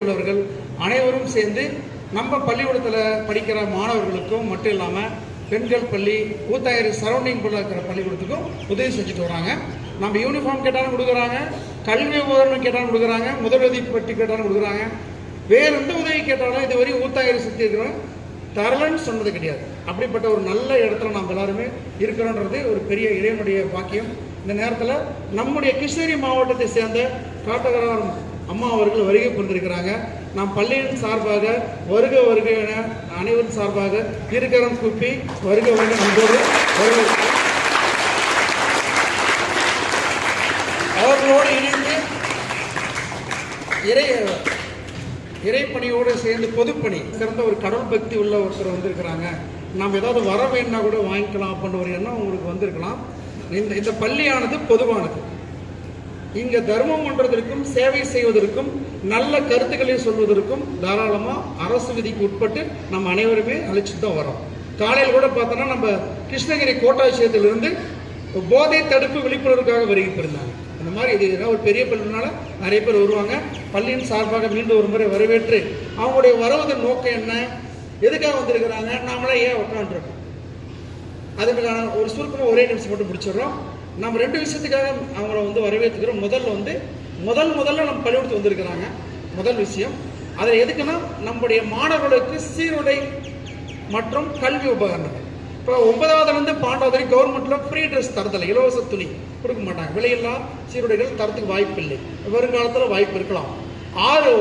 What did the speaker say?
உள்ளவர்கள் அனைவரும் சேர்ந்து நம்ம பள்ளிக்கூடத்தில் படிக்கிற மாணவர்களுக்கும் மட்டும் இல்லாமல் பெண்கள் பள்ளி ஊத்தாயிரம் சரௌண்டிங் இருக்கிற பள்ளிக்கூடத்துக்கும் உதவி செஞ்சுட்டு வராங்க. நம்ம யூனிஃபார்ம் கேட்டாலும் கொடுக்குறாங்க, கல்வி உபகரணம் கேட்டாலும் கொடுக்குறாங்க, முதலுதவி பற்றி கேட்டாலும் கொடுக்குறாங்க. வேறு எந்த உதவி கேட்டாலும் இதுவரை ஊத்தாயிரம் சுற்றி இருக்கிறோம் தரலன்னு சொன்னது கிடையாது. அப்படிப்பட்ட ஒரு நல்ல இடத்துல நாம் எல்லாருமே இருக்கிறோன்றது ஒரு பெரிய இறைவனுடைய பாக்கியம். இந்த நேரத்தில் நம்முடைய கிருஷ்ணகிரி மாவட்டத்தை சேர்ந்த காட்டகரம் அம்மா அவர்கள் வருகை புரிந்திருக்கிறாங்க. நாம் பள்ளியின் சார்பாக வருக வருக என அனைவரும் சார்பாக இருக்கரம் கூப்பி வருக வருக நம்போடு அவர்களோடு இணைந்து இறைப்பணியோடு சேர்ந்து பொதுப்பணி சிறந்த ஒரு கடவுள் பக்தி உள்ள ஒருத்தர் வந்திருக்கிறாங்க. நாம் ஏதாவது வர வேணும்னா கூட வாங்கிக்கலாம் அப்படின்ற ஒரு எண்ணம் உங்களுக்கு வந்திருக்கலாம். இந்த பள்ளியானது பொதுவானது. இங்கே தர்மம் பண்ணுறதற்கும் சேவை செய்வதற்கும் நல்ல கருத்துக்களை சொல்வதற்கும் தாராளமாக அரசு விதிக்கு உட்பட்டு நம்ம அனைவருமே அழைச்சிட்டு தான் வரோம். காலையில் கூட பார்த்தோன்னா நம்ம கிருஷ்ணகிரி கோட்டாட்சியத்திலிருந்து போதை தடுப்பு விழிப்புணர்வுக்காக வருகை பெறுந்தாங்க. இந்த மாதிரி இது ஒரு பெரிய பள்ளினால நிறைய பேர் வருவாங்க. பள்ளியின் சார்பாக மீண்டும் ஒரு முறை வரவேற்று அவங்களுடைய வருவதன் நோக்கம் என்ன, எதுக்காக வந்திருக்கிறாங்க, நாமளே ஏன் உட்காந்துருக்கோம், அதுக்கான ஒரு சுருக்கமாக ஒரே நிமிஷம் மட்டும் முடிச்சிடுறோம். நம்ம ரெண்டு விஷயத்துக்காக அவங்கள வரவேற்றுக்கிறோம். முதல்ல நம்ம பள்ளிக்கூடத்துக்கு வந்திருக்கிறாங்க. முதல் விஷயம் அதில் எதுக்குன்னா நம்முடைய மாணவர்களுக்கு சீருடை மற்றும் கல்வி உபகரணங்கள். இப்போ 9ஆவதுலேருந்து 12வது வரைக்கும் கவர்மெண்ட்டில் ஃப்ரீ ட்ரெஸ் தரதில்லை, இலவச துணி கொடுக்க மாட்டாங்க. விலையில்லா சீருடைகள் தரத்துக்கு வாய்ப்பு இல்லை. வருங்காலத்தில் வாய்ப்பு இருக்கலாம். 6